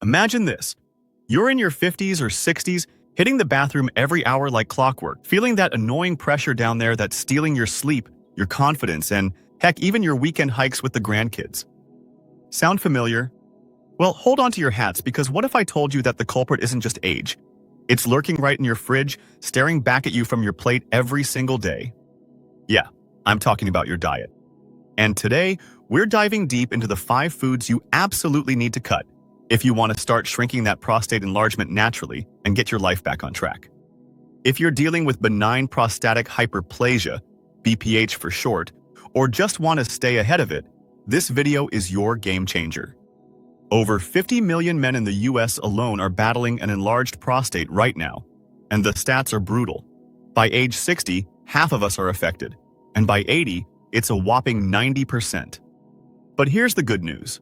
Imagine this. You're in your 50s or 60s, hitting the bathroom every hour like clockwork, feeling that annoying pressure down there that's stealing your sleep, your confidence, and, heck, even your weekend hikes with the grandkids. Sound familiar? Well, hold on to your hats, because what if I told you that the culprit isn't just age? It's lurking right in your fridge, staring back at you from your plate every single day. Yeah, I'm talking about your diet. And today, we're diving deep into the 5 foods you absolutely need to cut if you want to start shrinking that prostate enlargement naturally and get your life back on track. If you're dealing with benign prostatic hyperplasia, BPH for short, or just want to stay ahead of it, this video is your game changer. Over 50 million men in the US alone are battling an enlarged prostate right now, and the stats are brutal. By age 60, half of us are affected, and by 80, it's a whopping 90%. But here's the good news.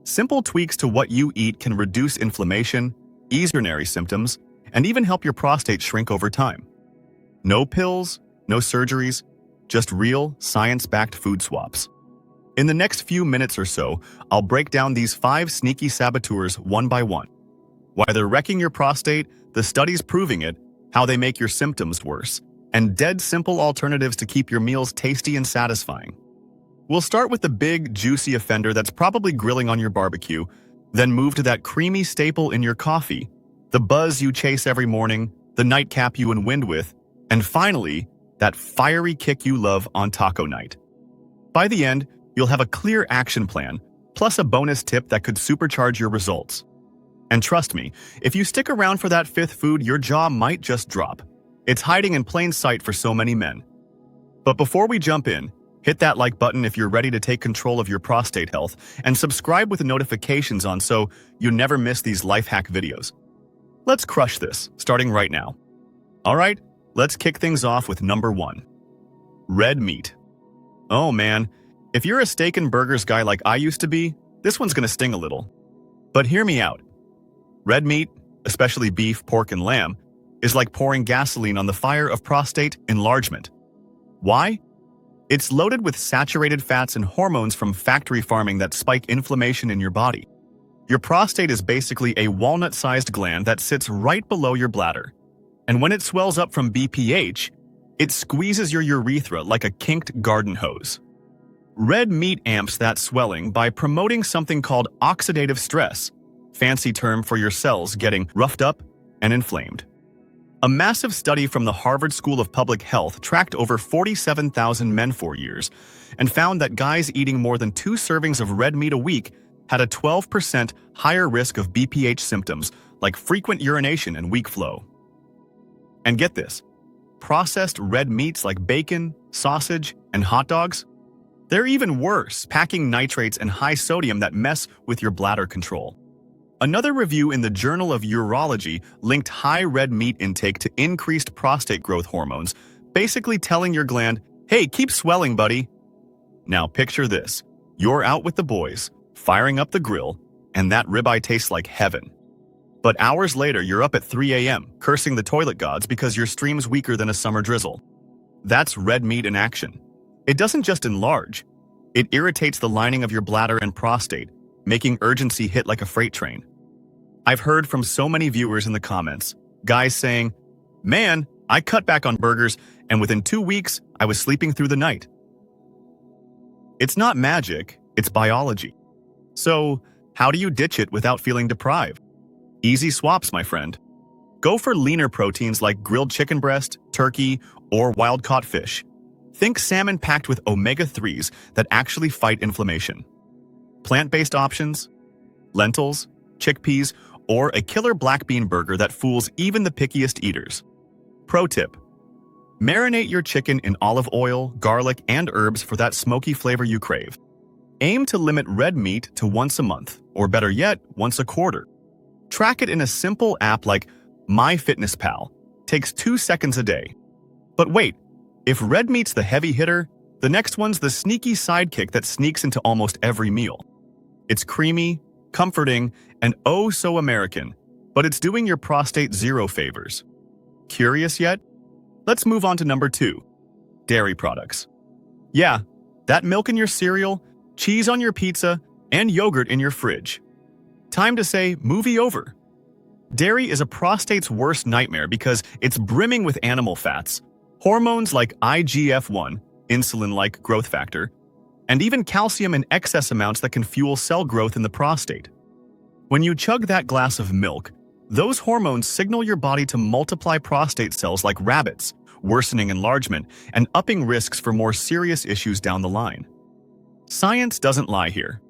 Simple tweaks to what you eat can reduce inflammation, ease urinary symptoms, and even help your prostate shrink over time. No pills, no surgeries, just real, science-backed food swaps. In the next few minutes or so, I'll break down these 5 sneaky saboteurs one by one. Why they're wrecking your prostate, the studies proving it, how they make your symptoms worse, and dead simple alternatives to keep your meals tasty and satisfying. We'll start with the big, juicy offender that's probably grilling on your barbecue, then move to that creamy staple in your coffee, the buzz you chase every morning, the nightcap you unwind with, and finally, that fiery kick you love on taco night. By the end, you'll have a clear action plan, plus a bonus tip that could supercharge your results. And trust me, if you stick around for that 5th food, your jaw might just drop. It's hiding in plain sight for so many men. But before we jump in, hit that like button if you're ready to take control of your prostate health, and subscribe with the notifications on so you never miss these life hack videos. Let's crush this, starting right now. Alright, let's kick things off with number 1. Red meat. Oh man, if you're a steak and burgers guy like I used to be, this one's gonna sting a little. But hear me out. Red meat, especially beef, pork, and lamb, is like pouring gasoline on the fire of prostate enlargement. Why? It's loaded with saturated fats and hormones from factory farming that spike inflammation in your body. Your prostate is basically a walnut-sized gland that sits right below your bladder. And when it swells up from BPH, it squeezes your urethra like a kinked garden hose. Red meat amps that swelling by promoting something called oxidative stress, fancy term for your cells getting roughed up and inflamed. A massive study from the Harvard School of Public Health tracked over 47,000 men for years and found that guys eating more than 2 servings of red meat a week had a 12% higher risk of BPH symptoms like frequent urination and weak flow. And get this, processed red meats like bacon, sausage, and hot dogs, they're even worse, packing nitrates and high sodium that mess with your bladder control. Another review in the Journal of Urology linked high red meat intake to increased prostate growth hormones, basically telling your gland, hey, keep swelling, buddy. Now picture this. You're out with the boys, firing up the grill, and that ribeye tastes like heaven. But hours later, you're up at 3 a.m., cursing the toilet gods because your stream's weaker than a summer drizzle. That's red meat in action. It doesn't just enlarge. It irritates the lining of your bladder and prostate, making urgency hit like a freight train. I've heard from so many viewers in the comments, guys saying, man, I cut back on burgers, and within 2 weeks, I was sleeping through the night. It's not magic, it's biology. So, how do you ditch it without feeling deprived? Easy swaps, my friend. Go for leaner proteins like grilled chicken breast, turkey, or wild-caught fish. Think salmon packed with omega-3s that actually fight inflammation. Plant-based options, lentils, chickpeas, or a killer black bean burger that fools even the pickiest eaters. Pro tip: marinate your chicken in olive oil, garlic, and herbs for that smoky flavor you crave. Aim to limit red meat to once a month, or better yet, once a quarter. Track it in a simple app like MyFitnessPal. Takes 2 seconds a day. But wait, if red meat's the heavy hitter, the next one's the sneaky sidekick that sneaks into almost every meal. It's creamy, comforting, and oh so American, but it's doing your prostate zero favors. Curious yet? Let's move on to number 2, dairy products. Yeah, that milk in your cereal, cheese on your pizza, and yogurt in your fridge. Time to say, movie over. Dairy is a prostate's worst nightmare because it's brimming with animal fats, hormones like IGF-1, insulin-like growth factor, and even calcium in excess amounts that can fuel cell growth in the prostate. When you chug that glass of milk, those hormones signal your body to multiply prostate cells like rabbits, worsening enlargement and upping risks for more serious issues down the line. Science doesn't lie here.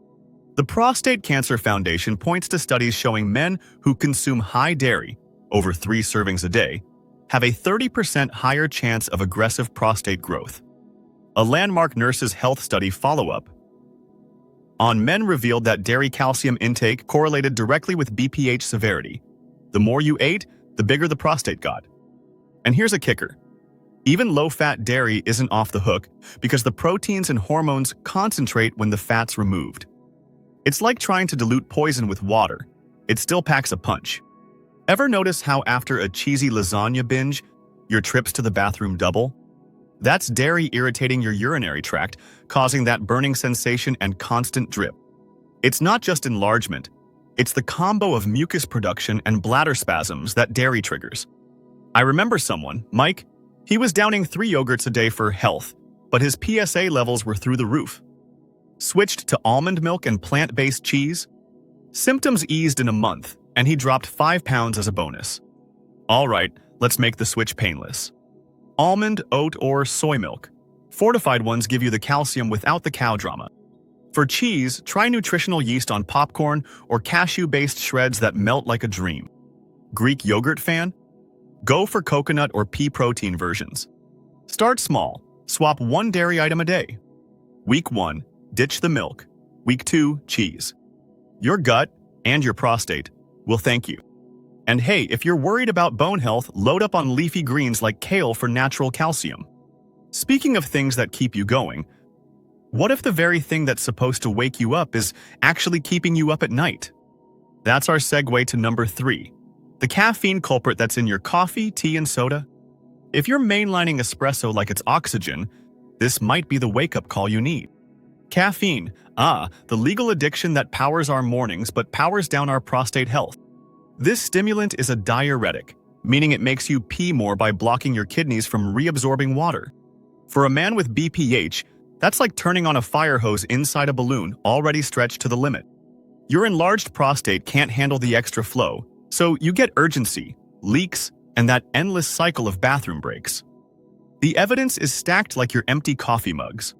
The Prostate Cancer Foundation points to studies showing men who consume high dairy, over 3 servings a day, have a 30% higher chance of aggressive prostate growth. A landmark Nurses' Health study follow-up on men revealed that dairy calcium intake correlated directly with BPH severity. The more you ate, the bigger the prostate got. And here's a kicker. Even low-fat dairy isn't off the hook because the proteins and hormones concentrate when the fat's removed. It's like trying to dilute poison with water. It still packs a punch. Ever notice how after a cheesy lasagna binge, your trips to the bathroom double? That's dairy irritating your urinary tract, causing that burning sensation and constant drip. It's not just enlargement. It's the combo of mucus production and bladder spasms that dairy triggers. I remember someone, Mike, he was downing 3 yogurts a day for health, but his PSA levels were through the roof. Switched to almond milk and plant-based cheese. Symptoms eased in a month, and he dropped 5 pounds as a bonus. All right, let's make the switch painless. Almond, oat, or soy milk. Fortified ones give you the calcium without the cow drama. For cheese, try nutritional yeast on popcorn or cashew-based shreds that melt like a dream. Greek yogurt fan? Go for coconut or pea protein versions. Start small. Swap 1 dairy item a day. Week 1, ditch the milk. Week 2, cheese. Your gut and your prostate will thank you. And hey, if you're worried about bone health, load up on leafy greens like kale for natural calcium. Speaking of things that keep you going, what if the very thing that's supposed to wake you up is actually keeping you up at night? That's our segue to number 3, the caffeine culprit that's in your coffee, tea, and soda. If you're mainlining espresso like it's oxygen, this might be the wake-up call you need. Caffeine, the legal addiction that powers our mornings but powers down our prostate health. This stimulant is a diuretic, meaning it makes you pee more by blocking your kidneys from reabsorbing water. For a man with BPH, that's like turning on a fire hose inside a balloon already stretched to the limit. Your enlarged prostate can't handle the extra flow, so you get urgency, leaks, and that endless cycle of bathroom breaks. The evidence is stacked like your empty coffee mugs.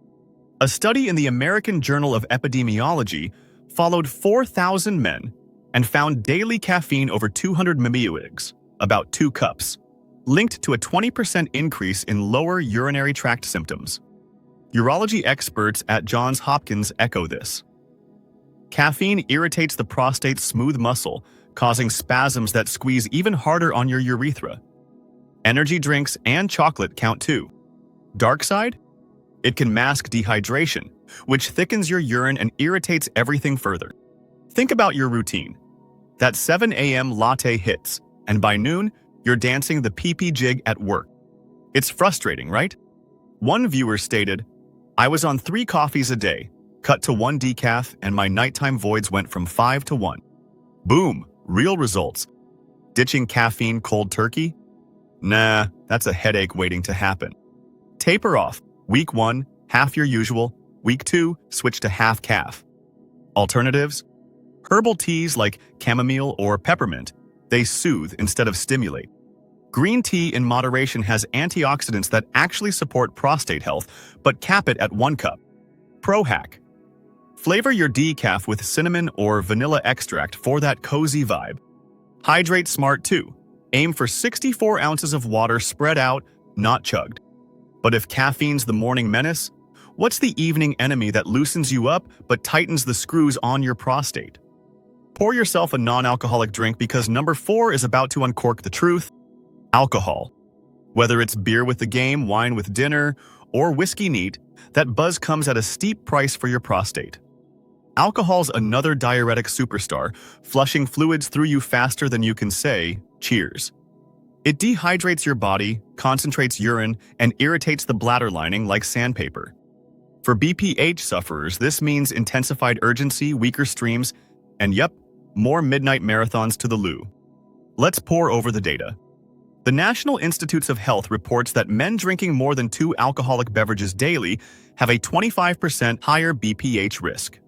A study in the American Journal of Epidemiology followed 4,000 men and found daily caffeine over 200 mg, about 2 cups, linked to a 20% increase in lower urinary tract symptoms. Urology experts at Johns Hopkins echo this. Caffeine irritates the prostate's smooth muscle, causing spasms that squeeze even harder on your urethra. Energy drinks and chocolate count too. Dark side? It can mask dehydration, which thickens your urine and irritates everything further. Think about your routine. That 7 a.m. latte hits, and by noon, you're dancing the pee-pee jig at work. It's frustrating, right? One viewer stated, "I was on 3 coffees a day, cut to 1 decaf, and my nighttime voids went from 5 to 1. Boom, real results. Ditching caffeine cold turkey? Nah, that's a headache waiting to happen. Taper off. Week 1, half your usual. Week 2, switch to half calf. Alternatives? Herbal teas like chamomile or peppermint. They soothe instead of stimulate. Green tea in moderation has antioxidants that actually support prostate health, but cap it at 1 cup. Pro hack. Flavor your decaf with cinnamon or vanilla extract for that cozy vibe. Hydrate smart too. Aim for 64 ounces of water spread out, not chugged. But if caffeine's the morning menace, what's the evening enemy that loosens you up but tightens the screws on your prostate? Pour yourself a non-alcoholic drink because number 4 is about to uncork the truth. Alcohol. Whether it's beer with the game, wine with dinner, or whiskey neat, that buzz comes at a steep price for your prostate. Alcohol's another diuretic superstar, flushing fluids through you faster than you can say, cheers. It dehydrates your body, concentrates urine, and irritates the bladder lining like sandpaper. For BPH sufferers, this means intensified urgency, weaker streams, and yep, more midnight marathons to the loo. Let's pore over the data. The National Institutes of Health reports that men drinking more than 2 alcoholic beverages daily have a 25% higher BPH risk.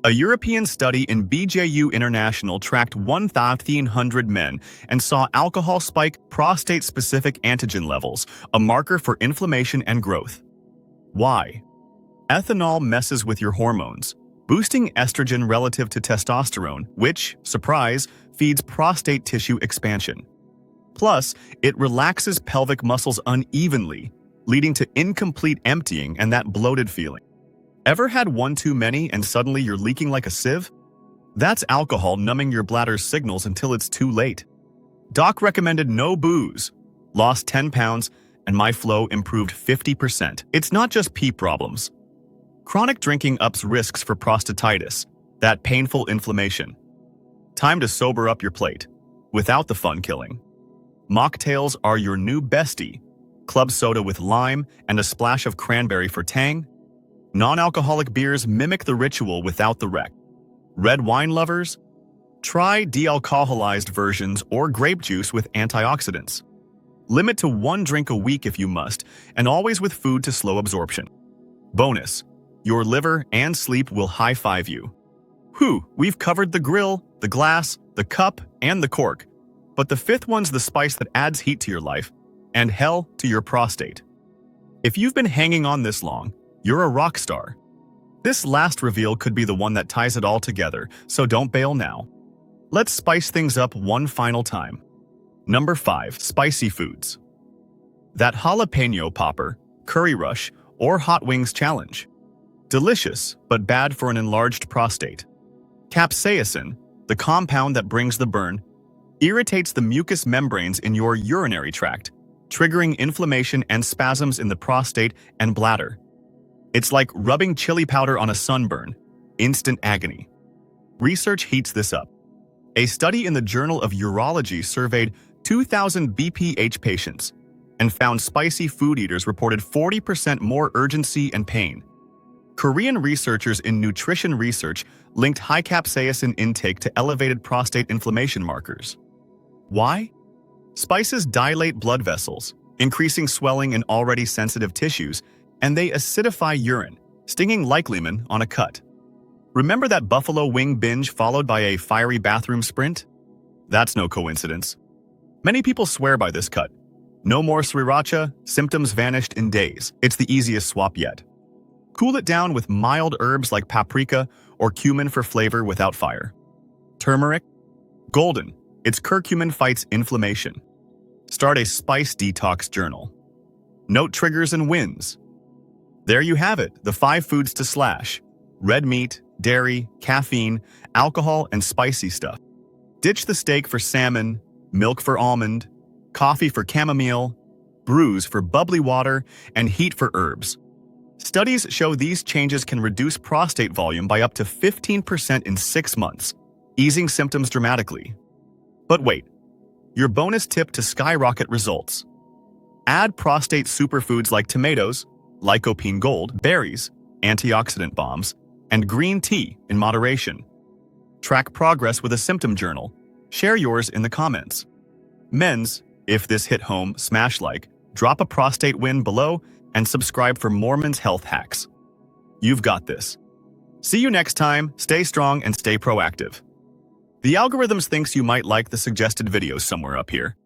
A European study in BJU International tracked 1,300 men and saw alcohol spike prostate-specific antigen levels, a marker for inflammation and growth. Why? Ethanol messes with your hormones, boosting estrogen relative to testosterone, which, surprise, feeds prostate tissue expansion. Plus, it relaxes pelvic muscles unevenly, leading to incomplete emptying and that bloated feeling. Ever had one too many and suddenly you're leaking like a sieve? That's alcohol numbing your bladder's signals until it's too late. Doc recommended no booze, lost 10 pounds, and my flow improved 50%. It's not just pee problems. Chronic drinking ups risks for prostatitis, that painful inflammation. Time to sober up your plate, without the fun killing. Mocktails are your new bestie. Club soda with lime and a splash of cranberry for tang. Non-alcoholic beers mimic the ritual without the wreck. Red wine lovers? Try de-alcoholized versions or grape juice with antioxidants. Limit to 1 drink a week if you must, and always with food to slow absorption. Bonus: your liver and sleep will high-five you. Whew, we've covered the grill, the glass, the cup, and the cork. But the 5th one's the spice that adds heat to your life, and hell to your prostate. If you've been hanging on this long, you're a rock star. This last reveal could be the one that ties it all together, so don't bail now. Let's spice things up one final time. Number 5. Spicy foods. That jalapeno popper, curry rush, or hot wings challenge. Delicious, but bad for an enlarged prostate. Capsaicin, the compound that brings the burn, irritates the mucous membranes in your urinary tract, triggering inflammation and spasms in the prostate and bladder. It's like rubbing chili powder on a sunburn, instant agony. Research heats this up. A study in the Journal of Urology surveyed 2,000 BPH patients and found spicy food eaters reported 40% more urgency and pain. Korean researchers in nutrition research linked high capsaicin intake to elevated prostate inflammation markers. Why? Spices dilate blood vessels, increasing swelling in already sensitive tissues, and they acidify urine, stinging like lemon on a cut. Remember that buffalo wing binge followed by a fiery bathroom sprint? That's no coincidence. Many people swear by this cut. No more sriracha, symptoms vanished in days. It's the easiest swap yet. Cool it down with mild herbs like paprika or cumin for flavor without fire. Turmeric? Golden. Its curcumin fights inflammation. Start a spice detox journal. Note triggers and wins. There you have it, the 5 foods to slash. Red meat, dairy, caffeine, alcohol, and spicy stuff. Ditch the steak for salmon, milk for almond, coffee for chamomile, brews for bubbly water, and heat for herbs. Studies show these changes can reduce prostate volume by up to 15% in 6 months, easing symptoms dramatically. But wait, your bonus tip to skyrocket results. Add prostate superfoods like tomatoes, lycopene gold, berries, antioxidant bombs, and green tea in moderation. Track progress with a symptom journal. Share yours in the comments. Men's, if this hit home, smash like, drop a prostate win below, and subscribe for more men's health hacks. You've got this. See you next time, stay strong and stay proactive. The algorithms thinks you might like the suggested videos somewhere up here.